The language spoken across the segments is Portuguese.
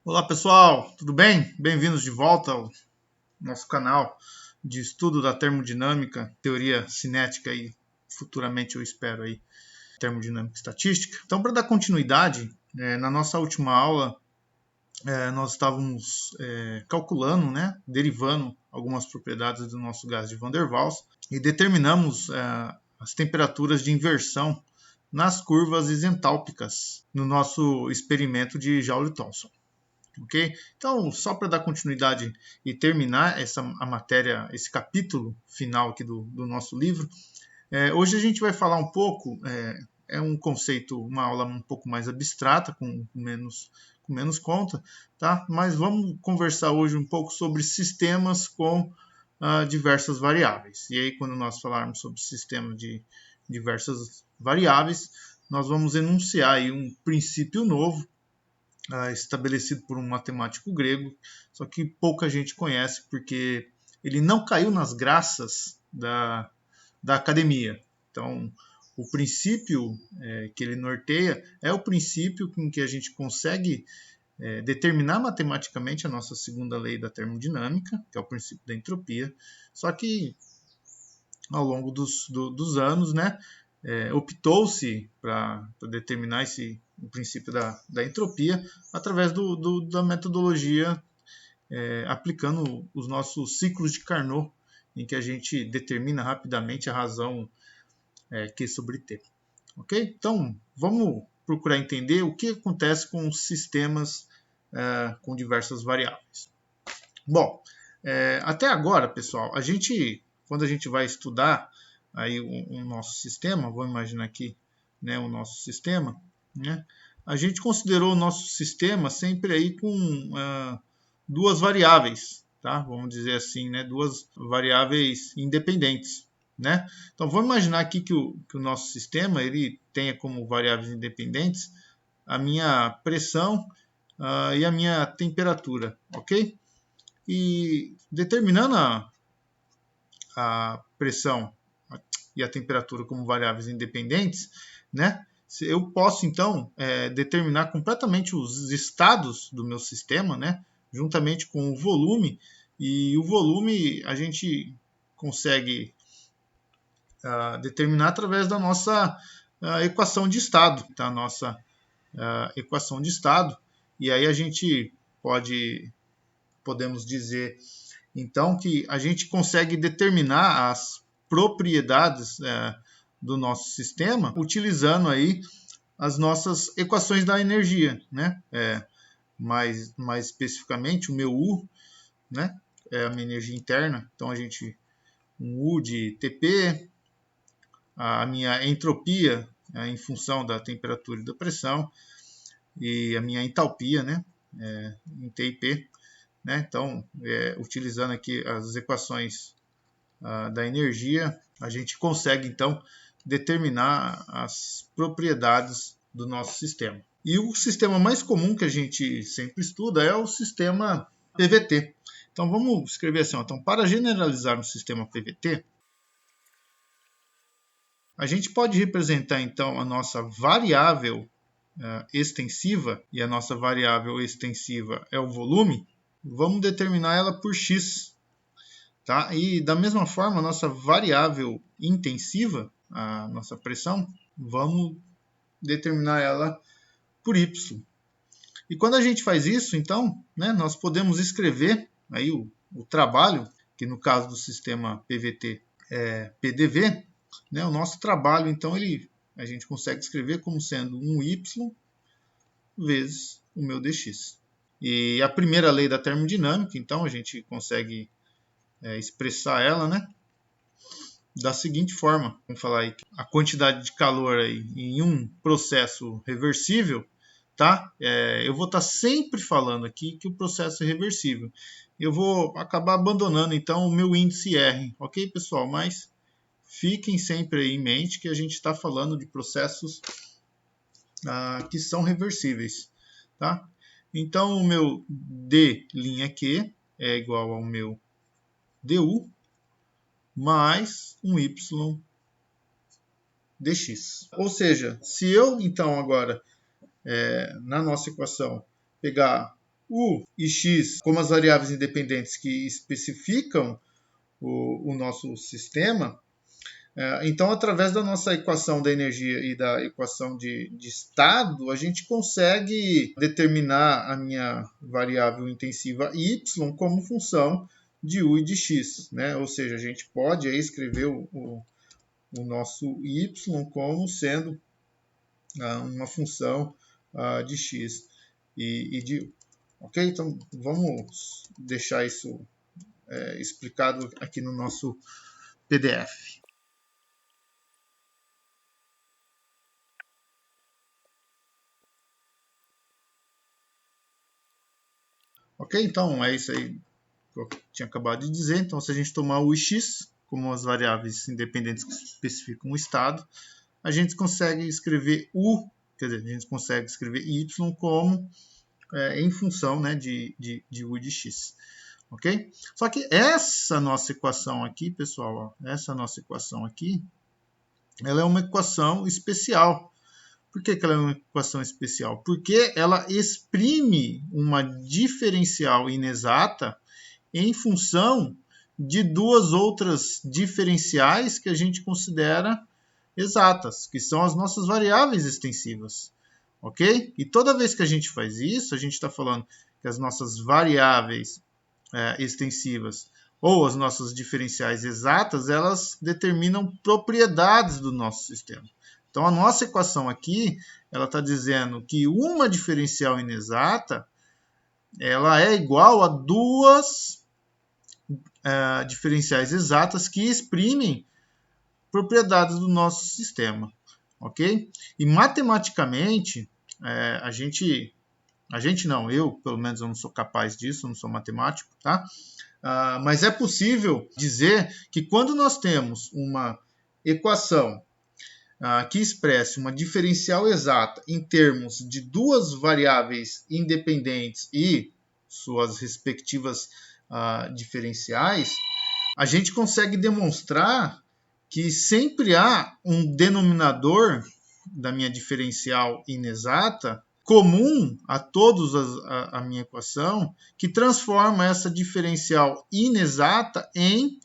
Olá pessoal, tudo bem? Bem-vindos de volta ao nosso canal de estudo da termodinâmica, teoria cinética e futuramente eu espero aí termodinâmica e estatística. Então, para dar continuidade, na nossa última aula nós estávamos calculando, derivando algumas propriedades do nosso gás de Van der Waals e determinamos as temperaturas de inversão nas curvas isentálpicas no nosso experimento de Joule-Thomson. Ok? Então, só para dar continuidade e terminar a matéria, esse capítulo final aqui do nosso livro, hoje a gente vai falar um pouco, é um conceito, uma aula um pouco mais abstrata, com menos conta, tá? Mas vamos conversar hoje um pouco sobre sistemas com diversas variáveis. E aí, quando nós falarmos sobre sistema de diversas variáveis, nós vamos enunciar aí um princípio novo, estabelecido por um matemático grego, só que pouca gente conhece porque ele não caiu nas graças da academia. Então, o princípio que ele norteia é o princípio com que a gente consegue determinar matematicamente a nossa segunda lei da termodinâmica, que é o princípio da entropia, só que ao longo dos anos, optou-se para determinar o princípio da entropia através da metodologia aplicando os nossos ciclos de Carnot, em que a gente determina rapidamente a razão Q sobre T. Ok? Então, vamos procurar entender o que acontece com os sistemas com diversas variáveis. Bom, até agora, pessoal, quando a gente vai estudar aí o nosso sistema, vou imaginar aqui o nosso sistema, a gente considerou o nosso sistema sempre aí com duas variáveis, tá? Vamos dizer assim, duas variáveis independentes. Então, vamos imaginar aqui que o nosso sistema ele tenha como variáveis independentes a minha pressão e a minha temperatura, ok? E determinando a pressão e a temperatura como variáveis independentes, eu posso então determinar completamente os estados do meu sistema, juntamente com o volume, e o volume a gente consegue determinar através da nossa equação de estado, tá? Nossa equação de estado, e aí a gente podemos dizer então que a gente consegue determinar as propriedades do nosso sistema utilizando aí as nossas equações da energia, mais especificamente o meu U, é a minha energia interna. Então um U de TP, a minha entropia em função da temperatura e da pressão, e a minha entalpia, em TIP. Então, utilizando aqui as equações da energia, a gente consegue, então, determinar as propriedades do nosso sistema. E o sistema mais comum que a gente sempre estuda é o sistema PVT. Então, vamos escrever assim. Então, para generalizar um sistema PVT, a gente pode representar, então, a nossa variável extensiva, e a nossa variável extensiva é o volume. Vamos determinar ela por x, tá? E da mesma forma, a nossa variável intensiva, a nossa pressão, vamos determinar ela por y. E quando a gente faz isso, então, nós podemos escrever aí o trabalho, que no caso do sistema PVT é PDV, o nosso trabalho, então, a gente consegue escrever como sendo um y vezes o meu dx. E a primeira lei da termodinâmica, então, a gente consegue expressar ela, da seguinte forma. Vamos falar aí, a quantidade de calor aí em um processo reversível, tá? Eu vou estar sempre falando aqui que o processo é reversível. Eu vou acabar abandonando, então, o meu índice R, ok, pessoal? Mas fiquem sempre aí em mente que a gente está falando de processos que são reversíveis, tá? Então, o meu D'Q é igual ao meu du mais um y dx. Ou seja, se eu, então, agora, na nossa equação, pegar U e X como as variáveis independentes que especificam o nosso sistema, então, através da nossa equação da energia e da equação de estado, a gente consegue determinar a minha variável intensiva y como função de u e de x, né? Ou seja, a gente pode aí escrever o nosso y como sendo uma função de x e de u. Ok? Então, vamos deixar isso explicado aqui no nosso PDF. Ok? Então, é isso aí que eu tinha acabado de dizer. Então, se a gente tomar o x como as variáveis independentes que especificam o estado, a gente consegue escrever u, quer dizer, a gente consegue escrever y como em função, né, de u e de x. Ok? Só que essa nossa equação aqui, pessoal, ó, essa nossa equação aqui, ela é uma equação especial. Por que ela é uma equação especial? Porque ela exprime uma diferencial inexata em função de duas outras diferenciais que a gente considera exatas, que são as nossas variáveis extensivas. Ok? E toda vez que a gente faz isso, a gente está falando que as nossas variáveis extensivas ou as nossas diferenciais exatas, elas determinam propriedades do nosso sistema. Então, a nossa equação aqui, ela está dizendo que uma diferencial inexata, ela é igual a duas diferenciais exatas que exprimem propriedades do nosso sistema. Ok? E matematicamente, eu pelo menos eu não sou capaz disso, eu não sou matemático, tá? Mas é possível dizer que quando nós temos uma equação que expresse uma diferencial exata em termos de duas variáveis independentes e suas respectivas diferenciais, a gente consegue demonstrar que sempre há um denominador da minha diferencial inexata comum a todos a minha equação, que transforma essa diferencial inexata em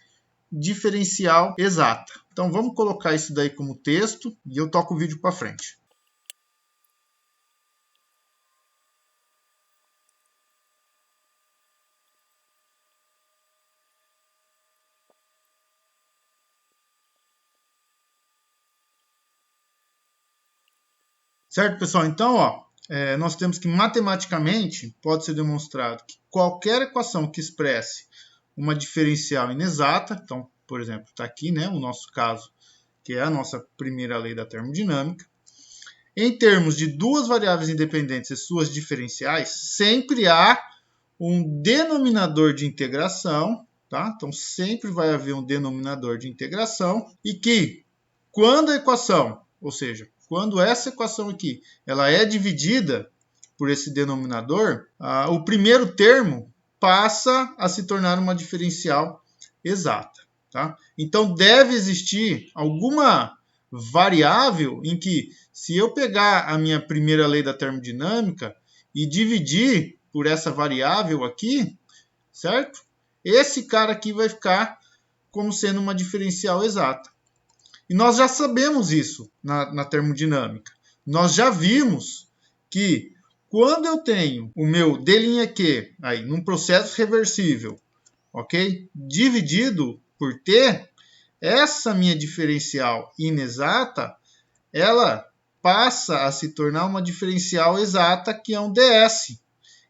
diferencial exata. Então vamos colocar isso daí como texto e eu toco o vídeo para frente. Certo, pessoal? Então, nós temos que matematicamente pode ser demonstrado que qualquer equação que expresse uma diferencial inexata, então, por exemplo, está aqui, né, o nosso caso, que é a nossa primeira lei da termodinâmica, em termos de duas variáveis independentes e suas diferenciais, sempre há um denominador de integração, tá? Então, sempre vai haver um denominador de integração e que, quando a equação, ou seja, quando essa equação aqui, ela é dividida por esse denominador, o primeiro termo passa a se tornar uma diferencial exata, tá? Então, deve existir alguma variável em que, se eu pegar a minha primeira lei da termodinâmica e dividir por essa variável aqui, certo? Esse cara aqui vai ficar como sendo uma diferencial exata. E nós já sabemos isso na termodinâmica. Nós já vimos que quando eu tenho o meu D'(Q) aí, num processo reversível, ok? Dividido por T, essa minha diferencial inexata, ela passa a se tornar uma diferencial exata, que é um ds.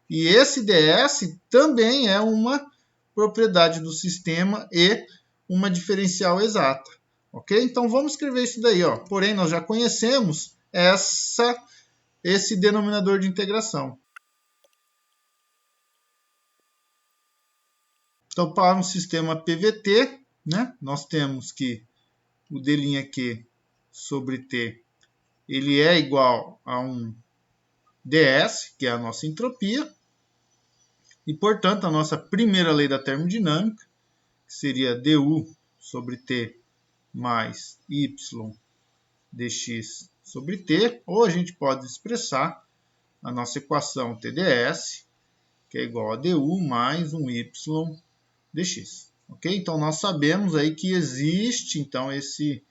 E esse ds também é uma propriedade do sistema e uma diferencial exata. Ok? Então vamos escrever isso daí. Porém, nós já conhecemos esse denominador de integração. Então, para um sistema PVT, né, nós temos que o D'(Q) sobre T ele é igual a um ds, que é a nossa entropia, e, portanto, a nossa primeira lei da termodinâmica, que seria du sobre T mais y dx sobre T, ou a gente pode expressar a nossa equação TdS, que é igual a du mais um y dx. Ok? Então, nós sabemos aí que existe, então, esse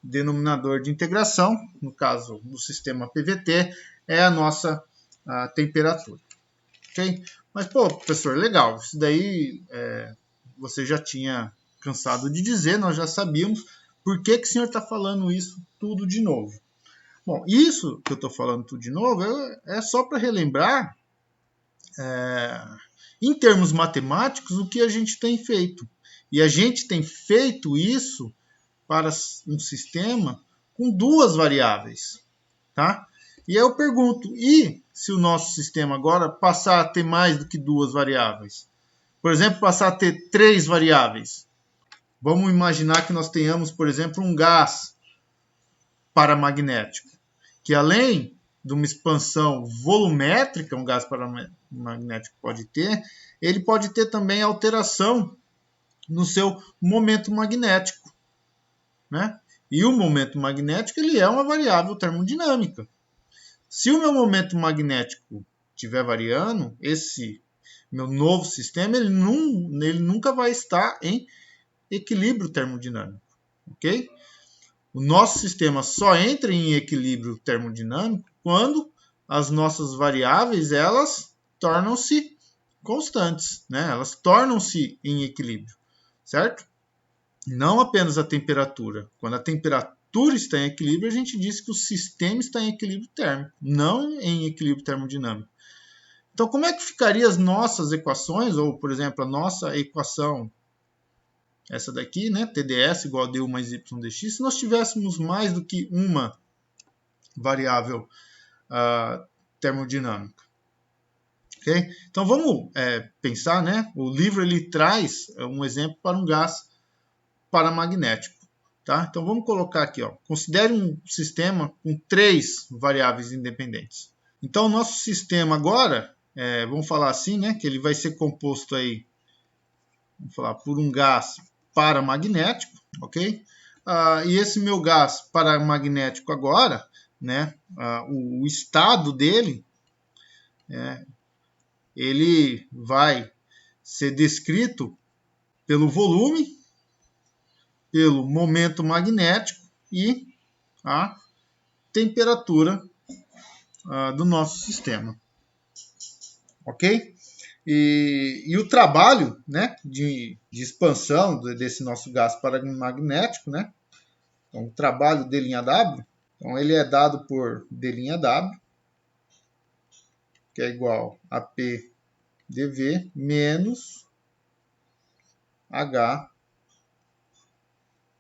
denominador de integração, no caso do sistema PVT, é a nossa temperatura. Ok? Mas, pô, professor, legal, isso daí você já tinha cansado de dizer, nós já sabíamos. Por que o senhor está falando isso tudo de novo? Bom, isso que eu estou falando tudo de novo é só para relembrar, em termos matemáticos, o que a gente tem feito. E a gente tem feito isso para um sistema com duas variáveis. Tá? E aí eu pergunto, e se o nosso sistema agora passar a ter mais do que duas variáveis? Por exemplo, passar a ter três variáveis. Vamos imaginar que nós tenhamos, por exemplo, um gás paramagnético, que além de uma expansão volumétrica, um gás paramagnético pode ter, ele pode ter também alteração no seu momento magnético, né? E o momento magnético ele é uma variável termodinâmica. Se o meu momento magnético estiver variando, esse meu novo sistema ele nunca vai estar em equilíbrio termodinâmico, ok? O nosso sistema só entra em equilíbrio termodinâmico quando as nossas variáveis elas tornam-se constantes, né? Elas tornam-se em equilíbrio, certo? Não apenas a temperatura. Quando a temperatura está em equilíbrio, a gente diz que o sistema está em equilíbrio térmico, não em equilíbrio termodinâmico. Então, como é que ficariam as nossas equações, ou, por exemplo, a nossa equação, essa daqui, né, TdS igual a du mais y dx, se nós tivéssemos mais do que uma variável termodinâmica? Okay? Então, vamos pensar, né? O livro ele traz um exemplo para um gás paramagnético. Tá? Então, vamos colocar aqui. Ó, considere um sistema com três variáveis independentes. Então, o nosso sistema agora, vamos falar assim, né, que ele vai ser composto aí, vamos falar, por um gás paramagnético, ok? E esse meu gás paramagnético agora, né, o estado dele, ele vai ser descrito pelo volume, pelo momento magnético e a temperatura do nosso sistema, ok? E o trabalho, né, de expansão desse nosso gás paramagnético, né, então, o trabalho d'W, então, ele é dado por d'W, que é igual a P dV menos H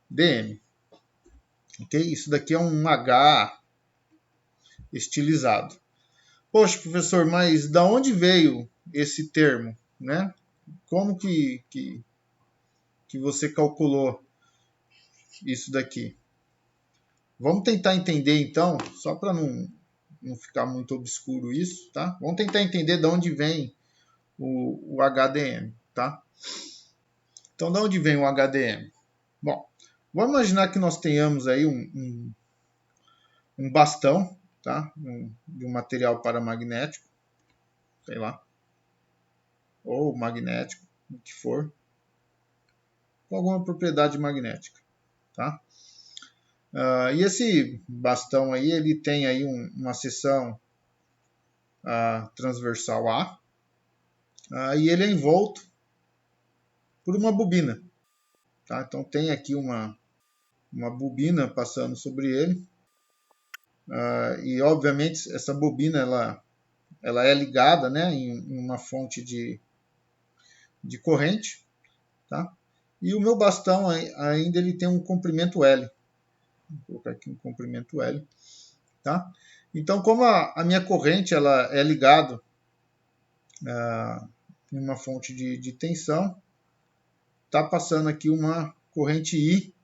dm. Ok? Isso daqui é um H estilizado. Poxa, professor, mas da onde veio esse termo, né? Como que você calculou isso daqui? Vamos tentar entender, então, só para não ficar muito obscuro isso, tá? Vamos tentar entender de onde vem o HDM, tá? Então, de onde vem o HDM? Bom, vamos imaginar que nós tenhamos aí um bastão, tá? De um material paramagnético, sei lá, ou magnético, o que for, com alguma propriedade magnética, tá? E esse bastão aí, ele tem aí uma seção transversal A, e ele é envolto por uma bobina, tá? Então tem aqui uma bobina passando sobre ele, e obviamente essa bobina ela é ligada, né, em uma fonte de corrente, tá? E o meu bastão ainda ele tem um comprimento L. Vou colocar aqui um comprimento L, tá? Então, como a minha corrente ela é ligada em uma fonte de tensão, tá passando aqui uma corrente I,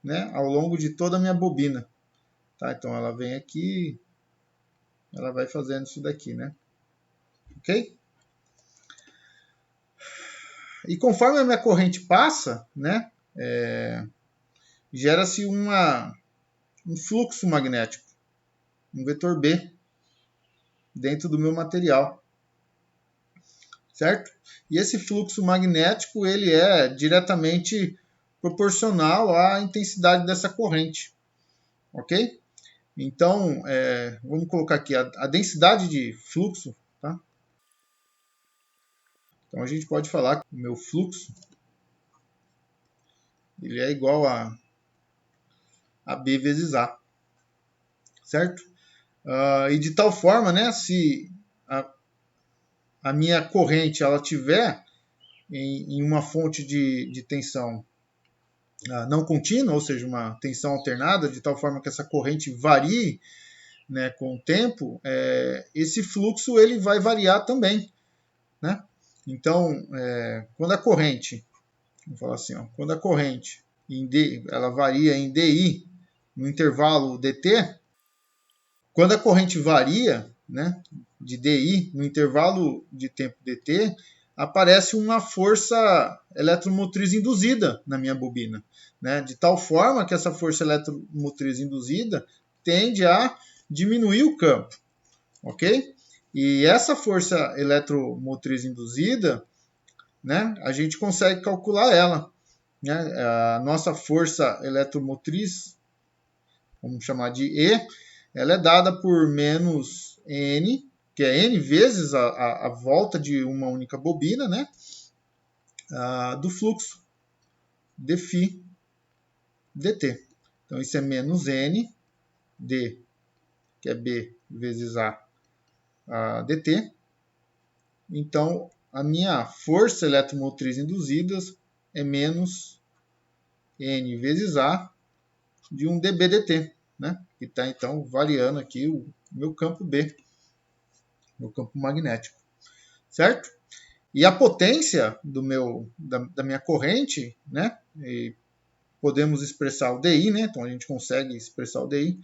né, ao longo de toda a minha bobina, tá? Então ela vem aqui, ela vai fazendo isso daqui, né? Ok? E conforme a minha corrente passa, né, gera-se um fluxo magnético, um vetor B, dentro do meu material. certo? E esse fluxo magnético ele é diretamente proporcional à intensidade dessa corrente, ok? Então, vamos colocar aqui a densidade de fluxo, tá? Então a gente pode falar que o meu fluxo ele é igual a B vezes A, certo? E de tal forma, né, se a minha corrente ela tiver em uma fonte de tensão não contínua, ou seja, uma tensão alternada, de tal forma que essa corrente varie, né, com o tempo, esse fluxo ele vai variar também, né? Então, quando a corrente, vamos falar assim, ó, quando a corrente ela varia em DI no intervalo dt, quando a corrente varia, né, de DI no intervalo de tempo dt, aparece uma força eletromotriz induzida na minha bobina, né, de tal forma que essa força eletromotriz induzida tende a diminuir o campo, ok? E essa força eletromotriz induzida, né, a gente consegue calcular ela, né? A nossa força eletromotriz, vamos chamar de E, ela é dada por menos N, que é N vezes a volta de uma única bobina, né? Do fluxo dφ dt. Então, isso é menos N, D, que é B vezes a dt. Então, a minha força eletromotriz induzida é menos N vezes A de um dBdt, né? Que está, então, variando aqui o meu campo B, meu campo magnético, certo? E a potência da minha corrente, né? E podemos expressar o DI, né? Então, a gente consegue expressar o DI.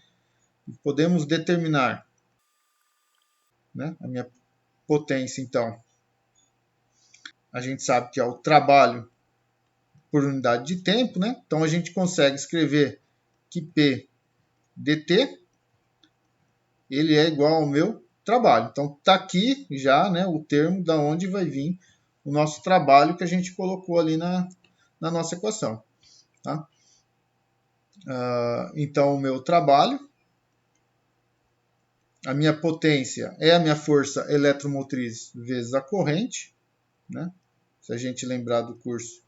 E podemos determinar, né, a minha potência, então. A gente sabe que é o trabalho por unidade de tempo, né? Então, a gente consegue escrever que P dt ele é igual ao meu trabalho. Então, está aqui já, né, o termo da onde vai vir o nosso trabalho que a gente colocou ali na nossa equação. Tá? Então, o meu trabalho, a minha potência é a minha força eletromotriz vezes a corrente, né? Se a gente lembrar do curso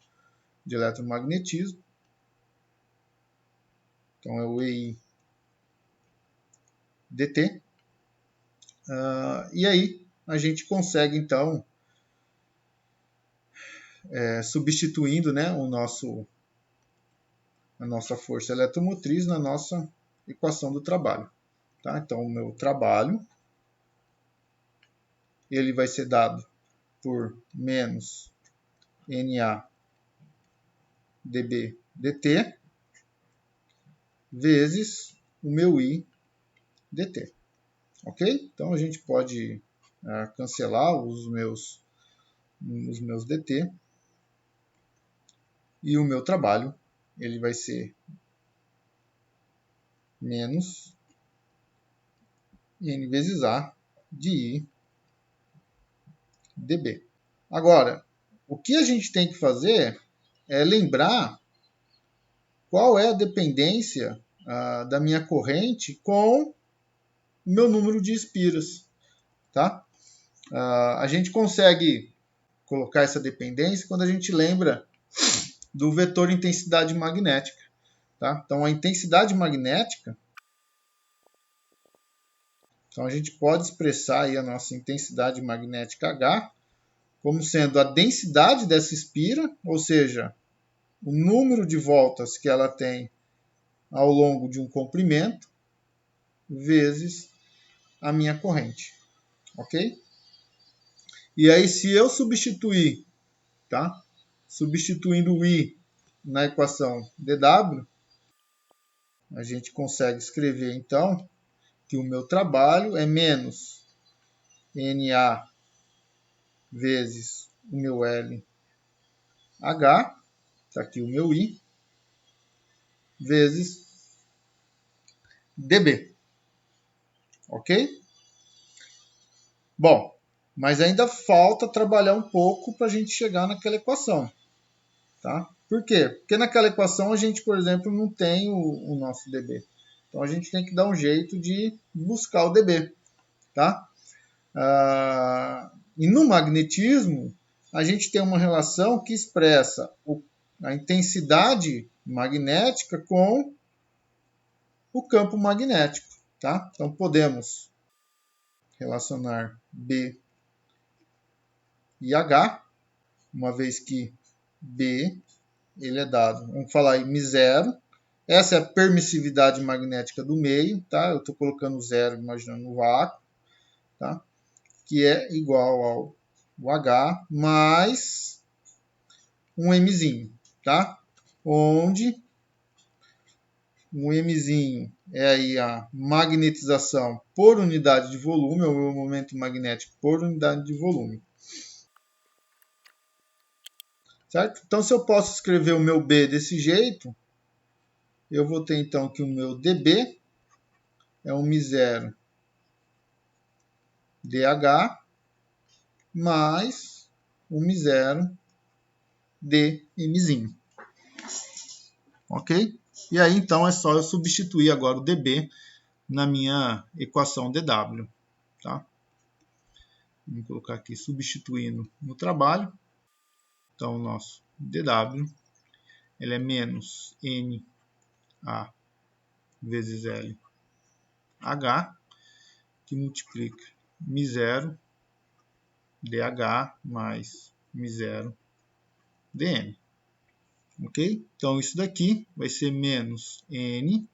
de eletromagnetismo. Então, é o EI dt. E aí, a gente consegue, então, substituindo, né, a nossa força eletromotriz na nossa equação do trabalho. Tá? Então, o meu trabalho ele vai ser dado por menos NA dB dt vezes o meu I dt. Ok? Então, a gente pode cancelar os meus dt e o meu trabalho ele vai ser menos N vezes A de I dB. Agora, o que a gente tem que fazer é lembrar qual é a dependência da minha corrente com o meu número de espiras. Tá? A gente consegue colocar essa dependência quando a gente lembra do vetor intensidade magnética. Tá? Então, a intensidade magnética, então a gente pode expressar aí a nossa intensidade magnética H como sendo a densidade dessa espira, ou seja, o número de voltas que ela tem ao longo de um comprimento, vezes a minha corrente. Ok? E aí, se eu substituir, tá? Substituindo o I na equação dW, a gente consegue escrever, então, que o meu trabalho é menos NA vezes o meu LH, está aqui o meu I, vezes dB. Ok? Bom, Mas ainda falta trabalhar um pouco para a gente chegar naquela equação. Tá? Por quê? Porque naquela equação a gente, por exemplo, não tem o nosso dB. Então a gente tem que dar um jeito de buscar o dB. Tá? E no magnetismo, a gente tem uma relação que expressa a intensidade magnética com o campo magnético. Tá? Então podemos relacionar B e H, uma vez que B ele é dado, vamos falar em μ0. Essa é a permissividade magnética do meio, tá? Eu estou colocando zero, imaginando no vácuo, tá? Que é igual ao H mais um Mzinho, tá? Onde um Mzinho é aí a magnetização por unidade de volume, ou o momento magnético por unidade de volume. Certo? Então, se eu posso escrever o meu B desse jeito, eu vou ter então que o meu dB é um μ0 dH mais um μ0 dmzinho. Ok? E aí, então, é só eu substituir agora o dB na minha equação dW. Tá? Vamos colocar aqui substituindo no trabalho. Então, o nosso dW ele é menos NA vezes LH, que multiplica μ0 dH mais μ0 dm. Ok? Então, isso daqui vai ser menos N.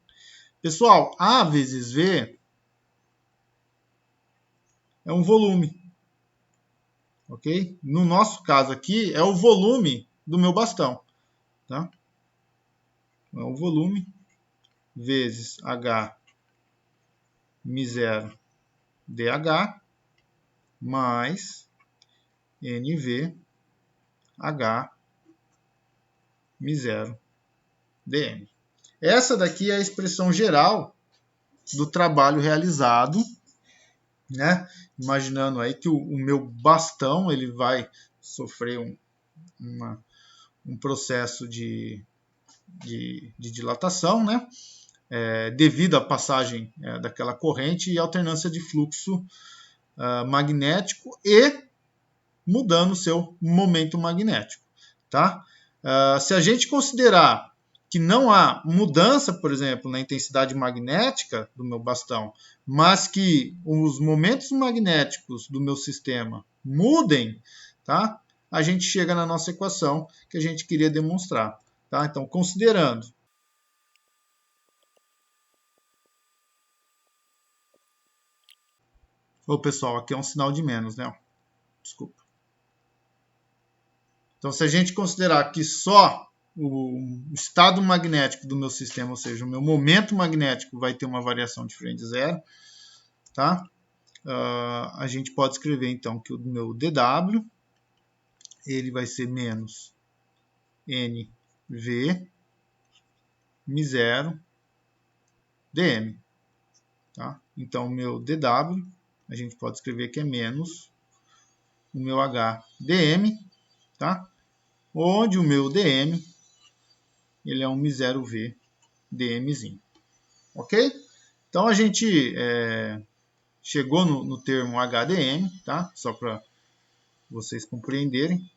Pessoal, A vezes V é um volume. Ok? No nosso caso aqui, é o volume do meu bastão. Tá? É o volume vezes H μ0 dH mais NV H μ0 dm. Essa daqui é a expressão geral do trabalho realizado, né? Imaginando aí que o meu bastão ele vai sofrer um processo de dilatação, né? Devido à passagem daquela corrente e alternância de fluxo magnético e mudando o seu momento magnético. Tá? Se a gente considerar que não há mudança, por exemplo, na intensidade magnética do meu bastão, mas que os momentos magnéticos do meu sistema mudem, tá? A gente chega na nossa equação que a gente queria demonstrar. Tá? Então, considerando Ô, pessoal, aqui é um sinal de menos, né? Desculpa. Então, se a gente considerar que só o estado magnético do meu sistema, ou seja, o meu momento magnético vai ter uma variação diferente de zero, tá? A gente pode escrever, então, que o meu dW ele vai ser menos NV μ0 dm. Tá? Então, o meu dW, a gente pode escrever que é menos o meu H dm, tá? Onde o meu dm ele é um μ0V dmzinho. Ok? Então, a gente chegou no termo HDM, tá? Só para vocês compreenderem.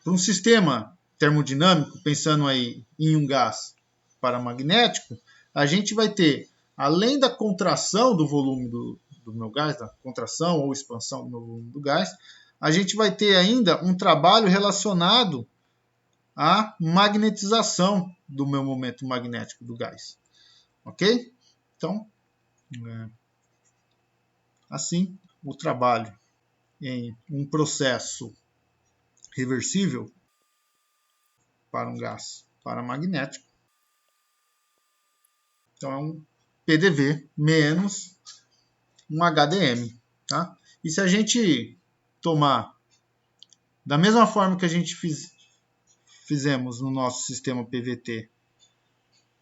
Para um sistema termodinâmico, pensando aí em um gás paramagnético, a gente vai ter, além da contração do volume do meu gás, da contração ou expansão do meu volume do gás, a gente vai ter ainda um trabalho relacionado à magnetização do meu momento magnético do gás. Ok? Então, assim, o trabalho em um processo reversível para um gás paramagnético. Então, é um PDV menos um HDM. Tá? E se a gente tomar da mesma forma que a gente fizemos no nosso sistema PVT,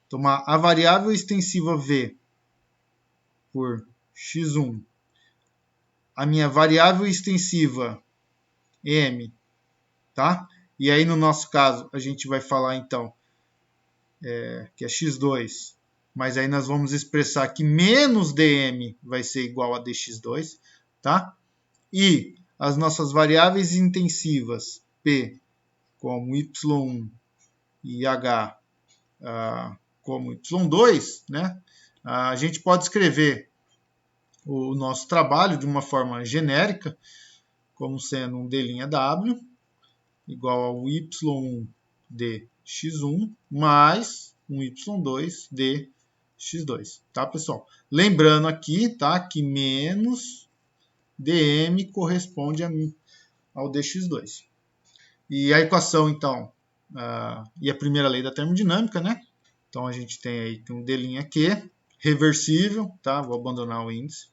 tomar a variável extensiva V por x1, a minha variável extensiva m, tá? E aí, no nosso caso, a gente vai falar, então, que é x2, mas aí nós vamos expressar que menos dm vai ser igual a dx2, tá? E as nossas variáveis intensivas, p como y1 e h como y2, né? A gente pode escrever o nosso trabalho de uma forma genérica, como sendo um d'W igual ao y1 dx1 mais um y2 dx2, tá, pessoal? Lembrando aqui, tá, que menos dm corresponde ao dx2. E a equação, então, e a primeira lei da termodinâmica, né? Então, a gente tem aí um d'Q reversível, tá? Vou abandonar o índice.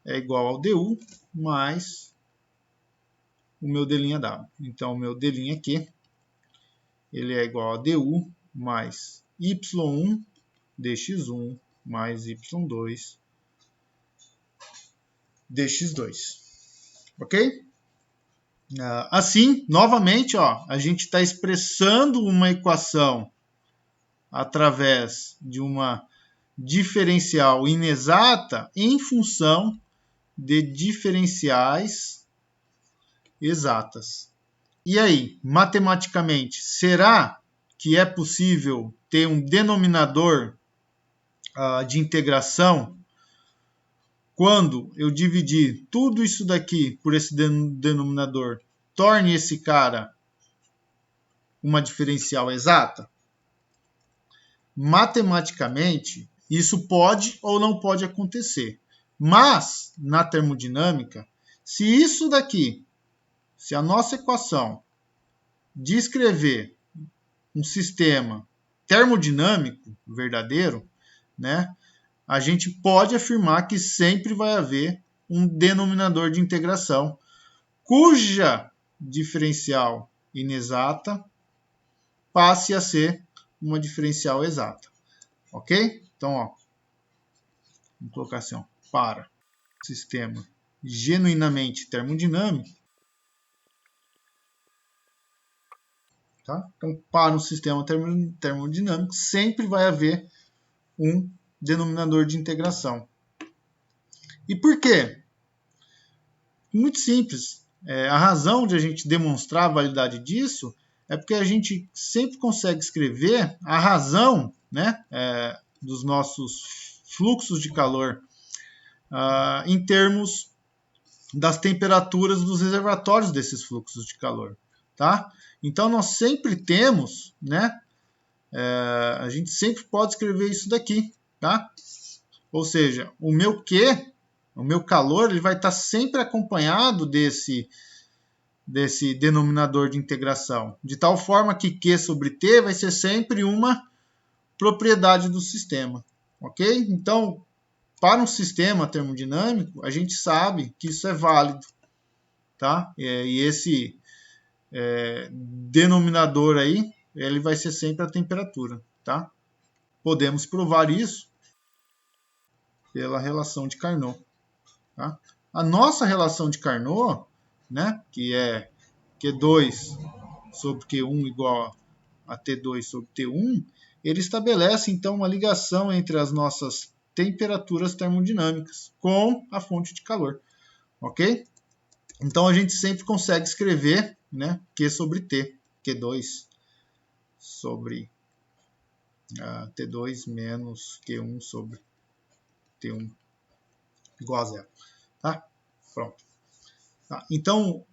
É igual ao du mais o meu d'W. Então, o meu d'Q ele é igual a du mais y1 dx1 mais y2 dx2. Ok? Assim, novamente, ó, a gente está expressando uma equação através de uma diferencial inexata em função de diferenciais exatas. E aí, matematicamente, será que é possível ter um denominador de integração quando eu dividir tudo isso daqui por esse denominador, torne esse cara uma diferencial exata? Matematicamente, isso pode ou não pode acontecer. Mas, na termodinâmica, se isso daqui, se a nossa equação descrever um sistema termodinâmico verdadeiro, né, a gente pode afirmar que sempre vai haver um denominador de integração cuja diferencial inexata passe a ser uma diferencial exata. Ok? Então, ó, vamos colocar assim, ó, para sistema genuinamente termodinâmico, tá? Então, para um sistema termodinâmico, sempre vai haver um denominador de integração. E por quê? Muito simples. A razão de a gente demonstrar a validade disso é porque a gente sempre consegue escrever a razão, né, dos nossos fluxos de calor em termos das temperaturas dos reservatórios desses fluxos de calor, tá? Então nós sempre temos, né? A gente sempre pode escrever isso daqui, tá? Ou seja, o meu Q, o meu calor, ele vai estar sempre acompanhado desse denominador de integração, de tal forma que Q sobre T vai ser sempre uma propriedade do sistema, ok? Então, para um sistema termodinâmico, a gente sabe que isso é válido, tá? E esse denominador aí, ele vai ser sempre a temperatura, tá? Podemos provar isso pela relação de Carnot, tá? A nossa relação de Carnot, né, que é Q2 sobre Q1 igual a T2 sobre T1, ele estabelece, então, uma ligação entre as nossas temperaturas termodinâmicas com a fonte de calor, ok? Então, a gente sempre consegue escrever, né, Q sobre T, Q2 sobre T2 menos Q1 sobre T1 igual a zero, tá? Pronto. Tá? Então,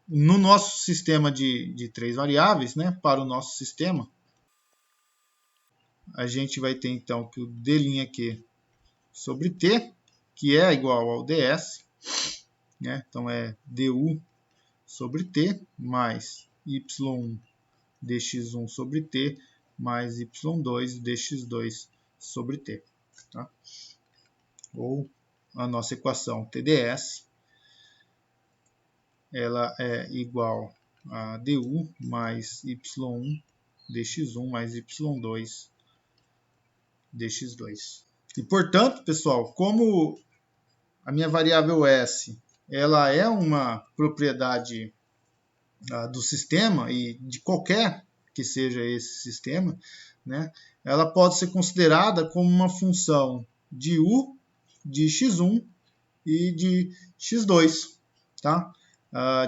no nosso sistema de três variáveis, né, para o nosso sistema, a gente vai ter, então, que o d'Q sobre T, que é igual ao ds, né? Então, é du sobre T mais y1 dx1 sobre T mais y2 dx2 sobre T. Tá? Ou a nossa equação TdS, ela é igual a du mais y1 dx1 mais y2 dx2. E, portanto, pessoal, como a minha variável S, ela é uma propriedade do sistema e de qualquer que seja esse sistema, né, ela pode ser considerada como uma função de U, de x1 e de x2, tá?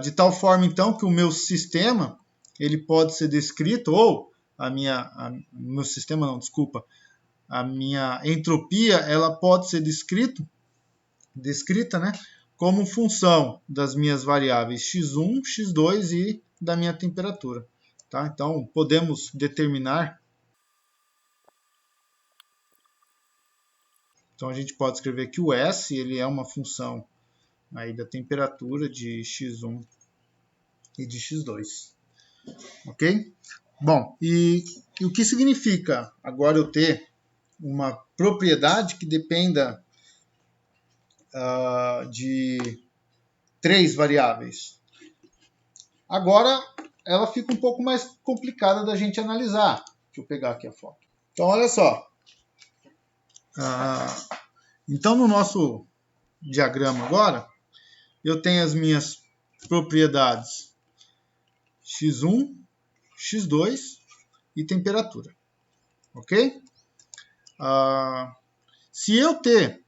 De tal forma, então, que o meu sistema ele pode ser descrito, ou meu sistema não, desculpa, a minha entropia ela pode ser descrita, né, como função das minhas variáveis x1, x2 e da minha temperatura. Tá? Então, podemos determinar. Então, a gente pode escrever que o S ele é uma função aí da temperatura de x1 e de x2. Ok? Bom, e o que significa agora eu ter uma propriedade que dependa de 3 variáveis? Agora ela fica um pouco mais complicada da gente analisar. Deixa eu pegar aqui a foto. Então, olha só. Então, no nosso diagrama agora, eu tenho as minhas propriedades x1, x2 e temperatura. Ok? Se eu ter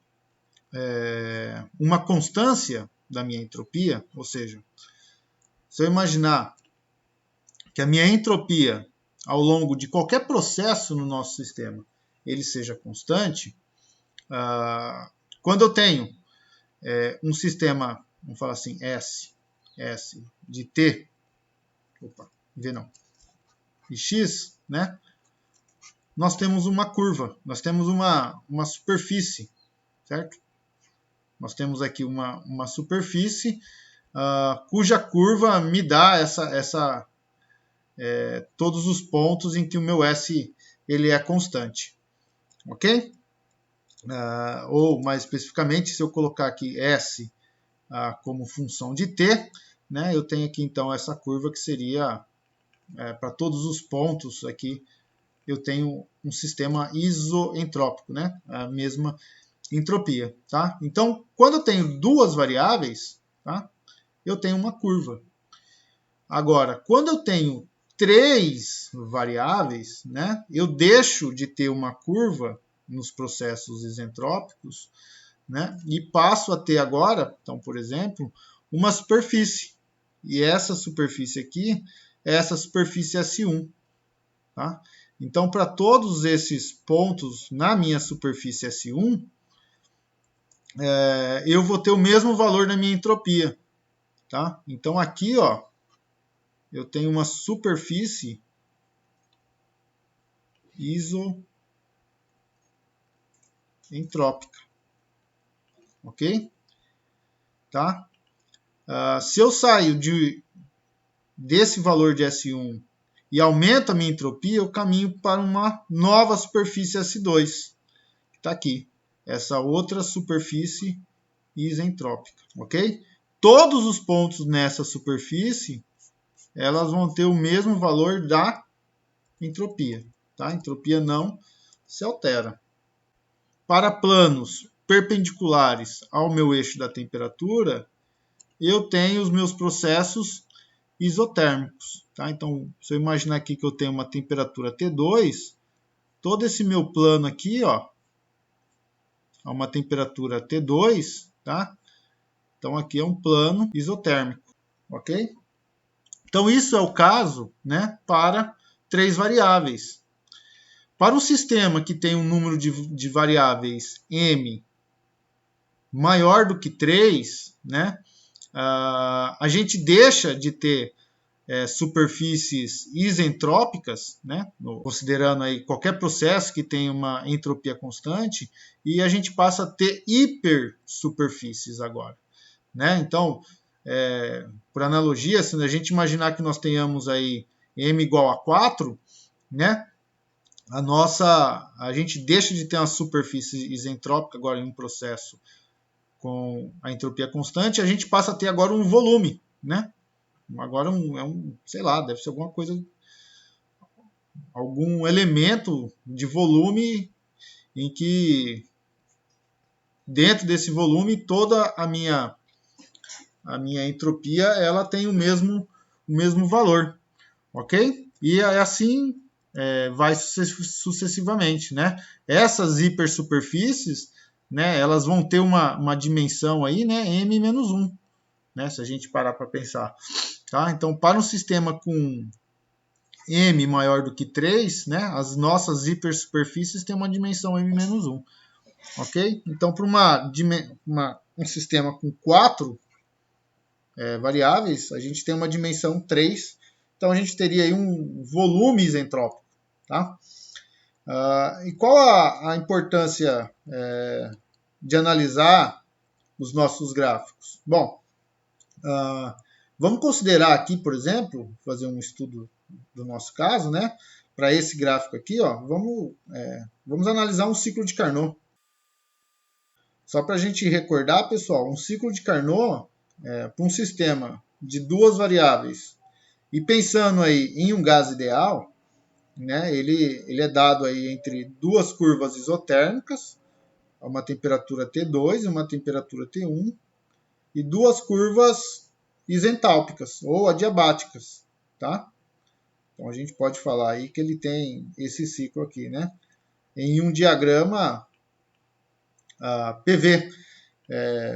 uma constância da minha entropia, ou seja, se eu imaginar que a minha entropia ao longo de qualquer processo no nosso sistema ele seja constante, quando eu tenho um sistema, vamos falar assim, S de T, V não, e X, né? Nós temos uma curva, nós temos uma superfície, certo? Nós temos aqui uma superfície cuja curva me dá todos os pontos em que o meu S ele é constante, ok? Ou mais especificamente, se eu colocar aqui S como função de T, né, eu tenho aqui então essa curva que seria para todos os pontos aqui, eu tenho um sistema isoentrópico, né, a mesma entropia. Tá? Então, quando eu tenho duas variáveis, tá, eu tenho uma curva. Agora, quando eu tenho 3 variáveis, né, eu deixo de ter uma curva nos processos isentrópicos, né, e passo a ter agora, então, por exemplo, uma superfície. E essa superfície aqui é essa superfície S1. Tá? Então, para todos esses pontos na minha superfície S1, eu vou ter o mesmo valor na minha entropia. Tá? Então, aqui, ó, eu tenho uma superfície isoentrópica. Ok? Tá? Se eu saio desse valor de S1 e aumento a minha entropia, eu caminho para uma nova superfície S2, que está aqui. Essa outra superfície isentrópica. Ok? Todos os pontos nessa superfície, elas vão ter o mesmo valor da entropia. Tá? A entropia não se altera. Para planos perpendiculares ao meu eixo da temperatura, eu tenho os meus processos isotérmicos. Tá? Então, se eu imaginar aqui que eu tenho uma temperatura T2, todo esse meu plano aqui, ó, é uma temperatura T2, tá? Então, aqui é um plano isotérmico, ok? Então, isso é o caso, né, para 3 variáveis. Para um sistema que tem um número de variáveis m maior do que 3, né, a gente deixa de ter superfícies isentrópicas, né, considerando aí qualquer processo que tenha uma entropia constante, e a gente passa a ter hipersuperfícies agora. Né? Então, por analogia, se a gente imaginar que nós tenhamos aí m igual a 4, né, a gente deixa de ter uma superfície isentrópica agora em um processo com a entropia constante, a gente passa a ter agora um volume, né? Agora sei lá, deve ser alguma coisa, algum elemento de volume em que dentro desse volume, toda a minha entropia ela tem o mesmo valor, ok? E assim vai sucessivamente, né? Essas hipersuperfícies, né, elas vão ter uma dimensão aí, né, m-1, né, se a gente parar para pensar. Tá? Então, para um sistema com m maior do que 3, né, as nossas hipersuperfícies têm uma dimensão m-1. Ok? Então, para um sistema com 4 variáveis, a gente tem uma dimensão 3. Então, a gente teria aí um volume isentrópico. Tá? E qual a importância de analisar os nossos gráficos? Bom, vamos considerar aqui, por exemplo, fazer um estudo do nosso caso, né? Para esse gráfico aqui, ó, vamos analisar um ciclo de Carnot. Só para a gente recordar, pessoal, um ciclo de Carnot para um sistema de duas variáveis e pensando aí em um gás ideal, né? Ele é dado aí entre duas curvas isotérmicas, uma temperatura T2 e uma temperatura T1, e duas curvas isentálpicas ou adiabáticas, tá? Então a gente pode falar aí que ele tem esse ciclo aqui, né? Em um diagrama PV.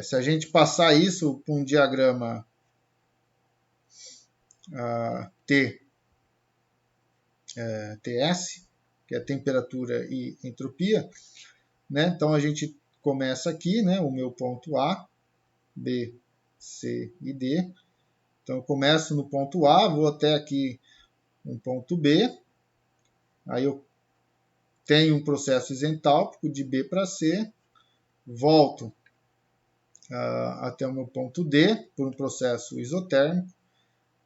Se a gente passar isso para um diagrama TS, que é temperatura e entropia, né? Então a gente começa aqui, né? O meu ponto A, B, C e D. Então eu começo no ponto A, vou até aqui um ponto B, aí eu tenho um processo isentálpico de B para C, volto até o meu ponto D por um processo isotérmico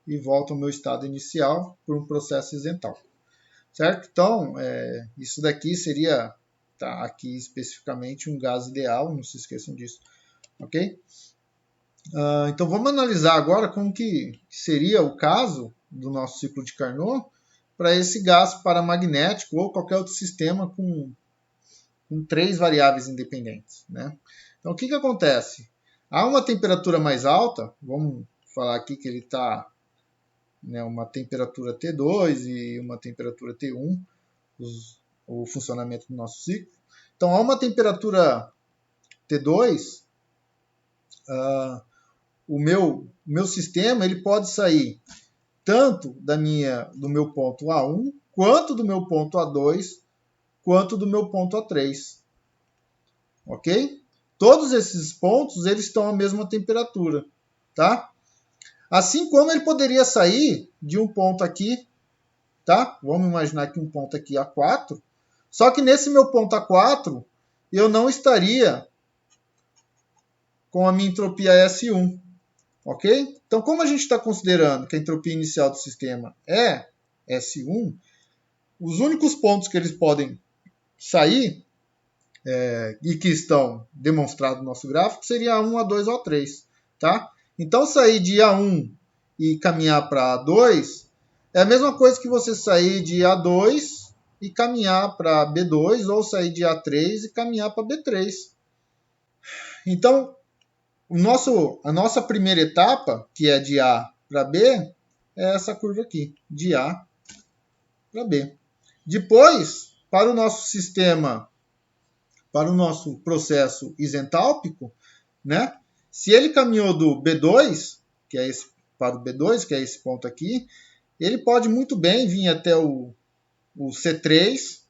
e volto ao meu estado inicial por um processo isentálpico. Certo? Então, isso daqui seria, tá, aqui especificamente, um gás ideal, não se esqueçam disso. Ok? Então, vamos analisar agora como que seria o caso do nosso ciclo de Carnot para esse gás paramagnético ou qualquer outro sistema com 3 variáveis independentes. Né? Então, o que acontece? Há uma temperatura mais alta, vamos falar aqui que ele está, né, uma temperatura T2 e uma temperatura T1, o funcionamento do nosso ciclo. Então, a uma temperatura T2, o meu sistema ele pode sair tanto do meu ponto A1, quanto do meu ponto A2, quanto do meu ponto A3. Ok? Todos esses pontos eles estão à mesma temperatura. Tá? Assim como ele poderia sair de um ponto aqui, tá? Vamos imaginar que um ponto aqui A4, só que nesse meu ponto A4 eu não estaria com a minha entropia S1, ok? Então, como a gente está considerando que a entropia inicial do sistema é S1, os únicos pontos que eles podem sair e que estão demonstrados no nosso gráfico seria A1, A2 ou A3, tá? Então, sair de A1 e caminhar para A2 é a mesma coisa que você sair de A2 e caminhar para B2 ou sair de A3 e caminhar para B3. Então, a nossa primeira etapa, que é de A para B, é essa curva aqui, de A para B. Depois, para o nosso sistema, para o nosso processo isentálpico, né? Se ele caminhou do B2, que é esse, para o B2, que é esse ponto aqui, ele pode muito bem vir até o C3,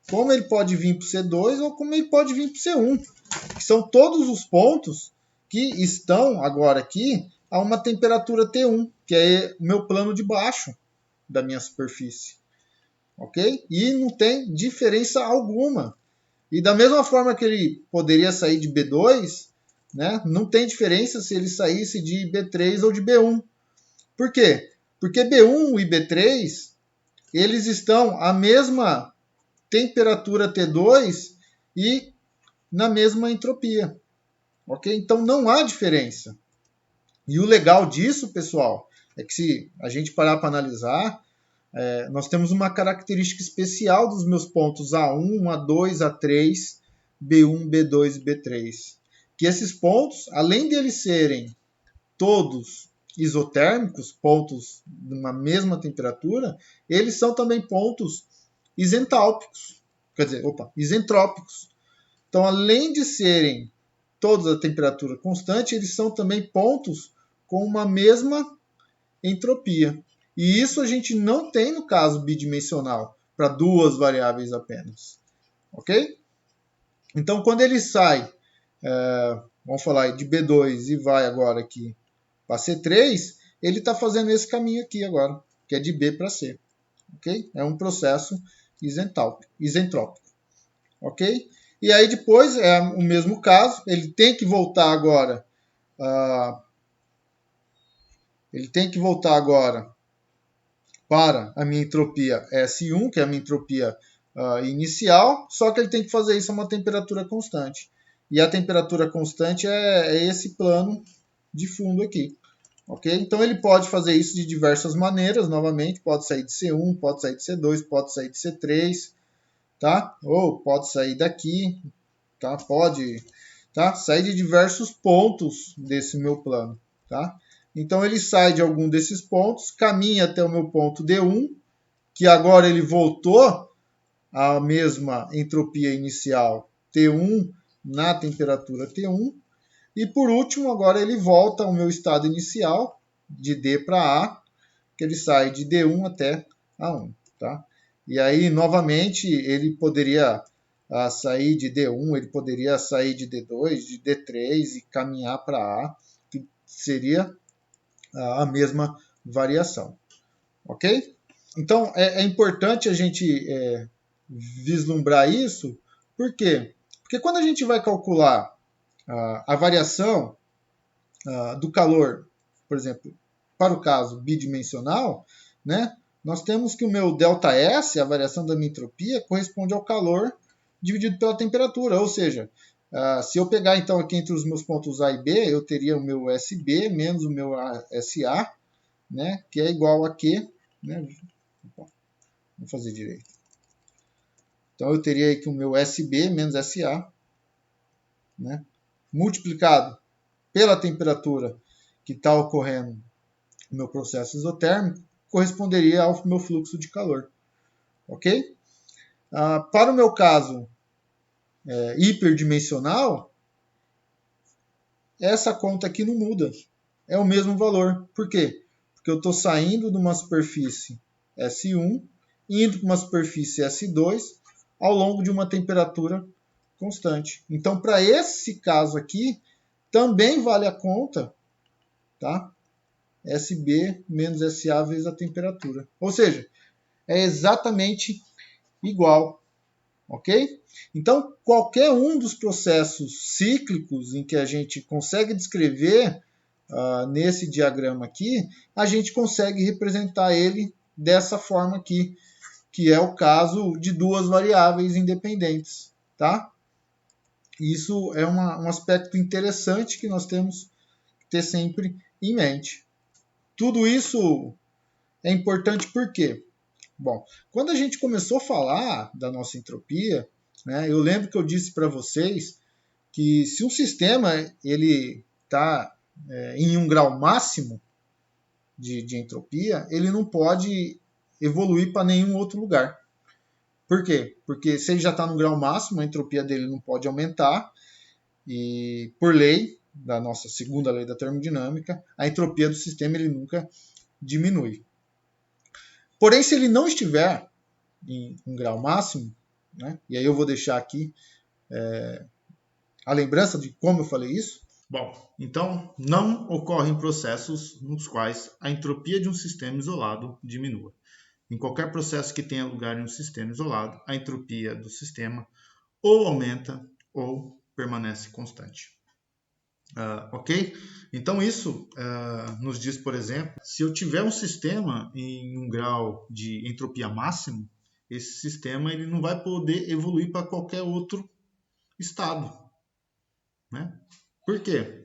como ele pode vir para o C2 ou como ele pode vir para o C1, que são todos os pontos que estão agora aqui a uma temperatura T1, que é o meu plano de baixo da minha superfície. Ok? E não tem diferença alguma. E da mesma forma que ele poderia sair de B2, né, não tem diferença se ele saísse de B3 ou de B1. Por quê? Porque B1 e B3 eles estão à mesma temperatura T2 e na mesma entropia. Ok? Então não há diferença. E o legal disso, pessoal, é que se a gente parar para analisar, nós temos uma característica especial dos meus pontos A1, A2, A3, B1, B2 e B3. Que esses pontos, além de eles serem todos isotérmicos, pontos de uma mesma temperatura, eles são também pontos isentálpicos, quer dizer, isentrópicos. Então, além de serem todos a temperatura constante, eles são também pontos com uma mesma entropia. E isso a gente não tem no caso bidimensional, para duas variáveis apenas. Ok? Então, quando ele sai, vamos falar de B2 e vai agora aqui para C3, ele está fazendo esse caminho aqui agora, que é de B para C. Ok? É um processo isentrópico. Ok? E aí depois é o mesmo caso, ele tem que voltar agora. Para a minha entropia S1, que é a minha entropia inicial, só que ele tem que fazer isso a uma temperatura constante. E a temperatura constante é esse plano de fundo aqui. Ok? Então ele pode fazer isso de diversas maneiras, novamente, pode sair de C1, pode sair de C2, pode sair de C3, tá? Ou pode sair daqui, tá? Pode, tá? Sair de diversos pontos desse meu plano, tá? Então ele sai de algum desses pontos, caminha até o meu ponto D1, que agora ele voltou à mesma entropia inicial T1 na temperatura T1, e por último agora ele volta ao meu estado inicial de D para A, que ele sai de D1 até A1, tá? E aí novamente ele poderia sair de D1, ele poderia sair de D2, de D3 e caminhar para A, que seria a mesma variação. Ok? Então, é importante a gente vislumbrar isso. Por quê? Porque quando a gente vai calcular a variação do calor, por exemplo, para o caso bidimensional, né, nós temos que o meu ΔS, a variação da minha entropia, corresponde ao calor dividido pela temperatura. Ou seja, se eu pegar então aqui entre os meus pontos A e B, eu teria o meu SB menos o meu SA, né, que é igual a Q, né, vou fazer direito. Então eu teria aqui o meu SB menos SA, né, multiplicado pela temperatura que está ocorrendo no meu processo isotérmico, corresponderia ao meu fluxo de calor. Ok? Para o meu caso hiperdimensional, essa conta aqui não muda. É o mesmo valor. Por quê? Porque eu estou saindo de uma superfície S1, indo para uma superfície S2, ao longo de uma temperatura constante. Então, para esse caso aqui, também vale a conta, tá? SB menos SA vezes a temperatura. Ou seja, é exatamente igual. Ok? Então, qualquer um dos processos cíclicos em que a gente consegue descrever nesse diagrama aqui, a gente consegue representar ele dessa forma aqui, que é o caso de duas variáveis independentes. Tá? Isso é um aspecto interessante que nós temos que ter sempre em mente. Tudo isso é importante por quê? Bom, quando a gente começou a falar da nossa entropia, né, eu lembro que eu disse para vocês que se um sistema ele está em um grau máximo de entropia, ele não pode evoluir para nenhum outro lugar. Por quê? Porque se ele já está no grau máximo, a entropia dele não pode aumentar, e por lei da nossa segunda lei da termodinâmica, a entropia do sistema ele nunca diminui. Porém, se ele não estiver em um grau máximo, né, e aí eu vou deixar aqui a lembrança de como eu falei isso. Bom, então não ocorrem processos nos quais a entropia de um sistema isolado diminua. Em qualquer processo que tenha lugar em um sistema isolado, a entropia do sistema ou aumenta ou permanece constante. Ok? Então isso nos diz, por exemplo, se eu tiver um sistema em um grau de entropia máximo, esse sistema ele não vai poder evoluir para qualquer outro estado. Né? Por quê?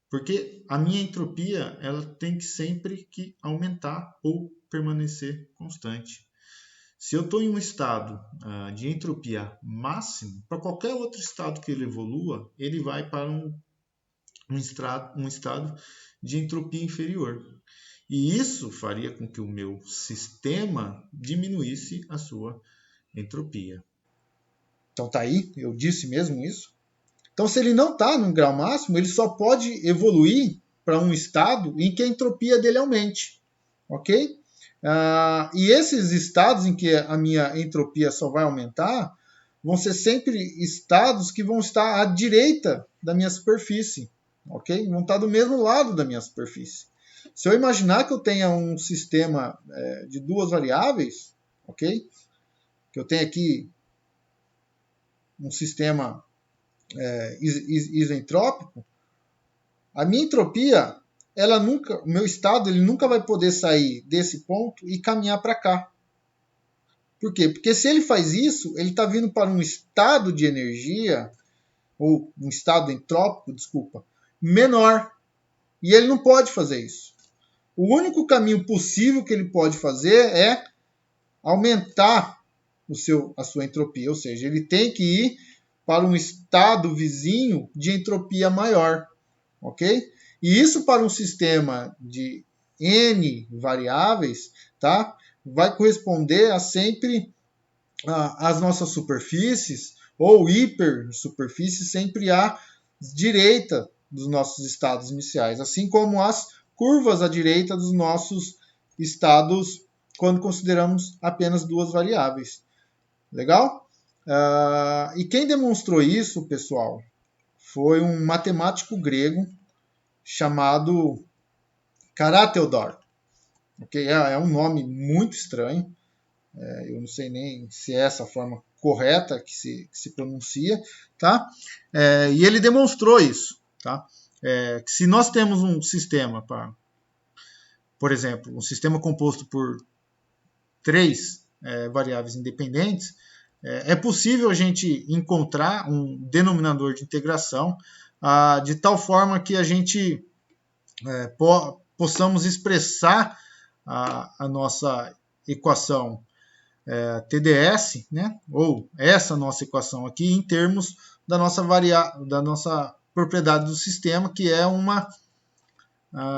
Porque a minha entropia ela tem que sempre que aumentar ou permanecer constante. Se eu estou em um estado de entropia máximo, para qualquer outro estado que ele evolua, ele vai para um estado de entropia inferior. E isso faria com que o meu sistema diminuísse a sua entropia. Então tá aí, eu disse mesmo isso. Então, se ele não está no grau máximo, ele só pode evoluir para um estado em que a entropia dele aumente. Ok? E esses estados em que a minha entropia só vai aumentar vão ser sempre estados que vão estar à direita da minha superfície. Ok? Vão estar do mesmo lado da minha superfície. Se eu imaginar que eu tenha um sistema de duas variáveis, ok? Que eu tenho aqui um sistema isentrópico, a minha entropia, o meu estado, ele nunca vai poder sair desse ponto e caminhar para cá. Por quê? Porque se ele faz isso, ele está vindo para um estado de energia, ou um estado entrópico, desculpa, menor. E ele não pode fazer isso. O único caminho possível que ele pode fazer é aumentar a sua entropia, ou seja, ele tem que ir para um estado vizinho de entropia maior, ok? E isso para um sistema de N variáveis, tá? Vai corresponder a sempre as nossas superfícies ou hipersuperfícies sempre à direita dos nossos estados iniciais, assim como as curvas à direita dos nossos estados quando consideramos apenas duas variáveis. Legal? E quem demonstrou isso, pessoal, foi um matemático grego chamado Karateodor. Okay? É um nome muito estranho. Eu não sei nem se é essa a forma correta que se pronuncia. Tá? E ele demonstrou isso. Tá? Que se nós temos um sistema, por exemplo, um sistema composto por três variáveis independentes, é possível a gente encontrar um denominador de integração de tal forma que a gente possamos expressar a nossa equação TDS, né, ou essa nossa equação aqui, em termos da nossa propriedade do sistema, que é uma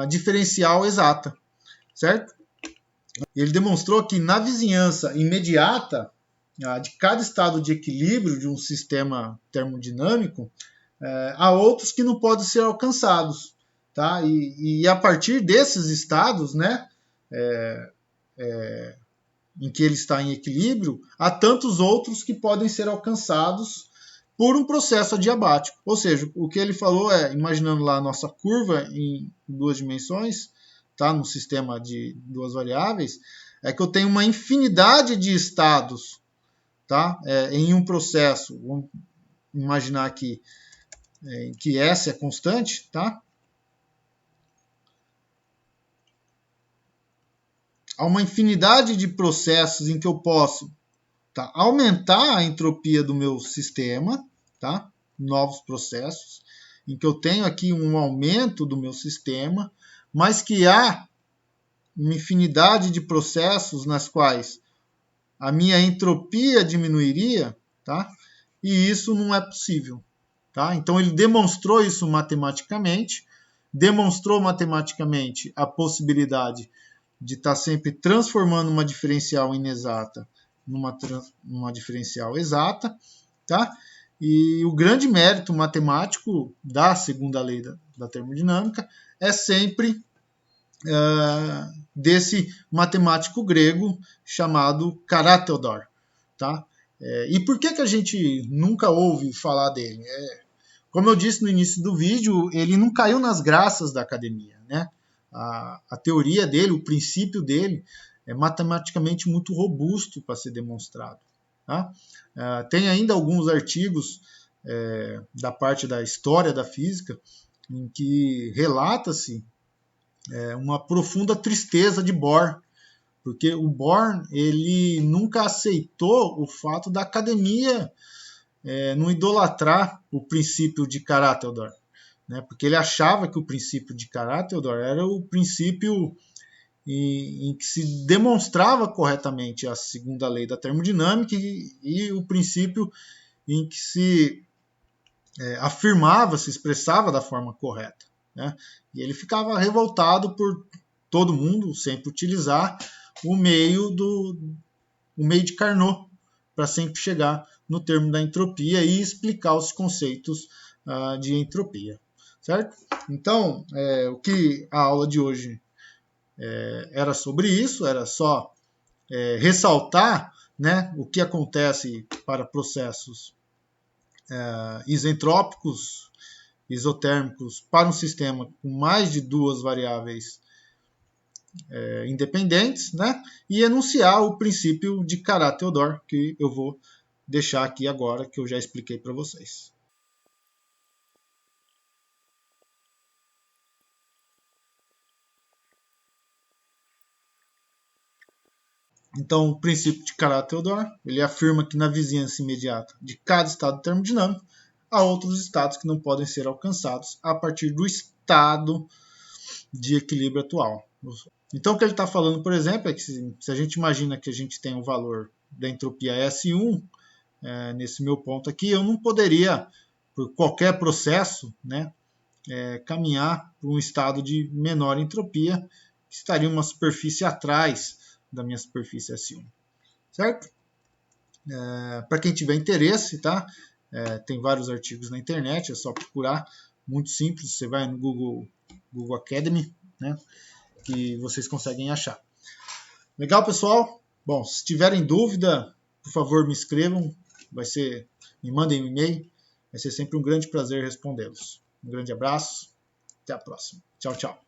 diferencial exata, certo? Ele demonstrou que na vizinhança imediata de cada estado de equilíbrio de um sistema termodinâmico, há outros que não podem ser alcançados. Tá? E a partir desses estados, né, em que ele está em equilíbrio, há tantos outros que podem ser alcançados por um processo adiabático. Ou seja, o que ele falou imaginando lá a nossa curva em duas dimensões, tá, no sistema de duas variáveis, é que eu tenho uma infinidade de estados, tá, em um processo. Vamos imaginar aqui que S é constante, tá? Há uma infinidade de processos em que eu posso aumentar a entropia do meu sistema, tá? Novos processos, em que eu tenho aqui um aumento do meu sistema, mas que há uma infinidade de processos nas quais a minha entropia diminuiria, tá? E isso não é possível. Tá? Então ele demonstrou isso matematicamente, demonstrou matematicamente a possibilidade de estar sempre transformando uma diferencial inexata numa diferencial exata, tá? E o grande mérito matemático da segunda lei da termodinâmica é sempre desse matemático grego chamado Karateodor, tá? E por que a gente nunca ouve falar dele? Como eu disse no início do vídeo, ele não caiu nas graças da academia, né? A teoria dele, o princípio dele, é matematicamente muito robusto para ser demonstrado. Tá? Tem ainda alguns artigos da parte da história da física em que relata-se uma profunda tristeza de Bohr, porque o Bohr ele nunca aceitou o fato da academia não idolatrar o princípio de Karateodor, né? Porque ele achava que o princípio de Karateodor era o princípio em que se demonstrava corretamente a segunda lei da termodinâmica e o princípio em que se afirmava, se expressava da forma correta, né? E ele ficava revoltado por todo mundo sempre utilizar o meio de Carnot para sempre chegar no termo da entropia e explicar os conceitos de entropia, certo? Então, o que a aula de hoje era sobre isso, era só ressaltar, né, o que acontece para processos isentrópicos, isotérmicos, para um sistema com mais de duas variáveis independentes, né, e enunciar o princípio de Carat-Theodor, que eu vou deixar aqui agora, que eu já expliquei para vocês. Então, o princípio de Carat-Theodor, ele afirma que na vizinhança imediata de cada estado termodinâmico, há outros estados que não podem ser alcançados a partir do estado de equilíbrio atual. Então, o que ele está falando, por exemplo, é que se a gente imagina que a gente tem o valor da entropia S1, nesse meu ponto aqui, eu não poderia, por qualquer processo, né, caminhar para um estado de menor entropia, que estaria uma superfície atrás da minha superfície S1, certo? Para quem tiver interesse, tá? Tem vários artigos na internet, é só procurar, muito simples, você vai no Google Academy, né, que vocês conseguem achar. Legal, pessoal? Bom, se tiverem dúvida, por favor, me escrevam, me mandem um e-mail, vai ser sempre um grande prazer respondê-los. Um grande abraço, até a próxima. Tchau, tchau.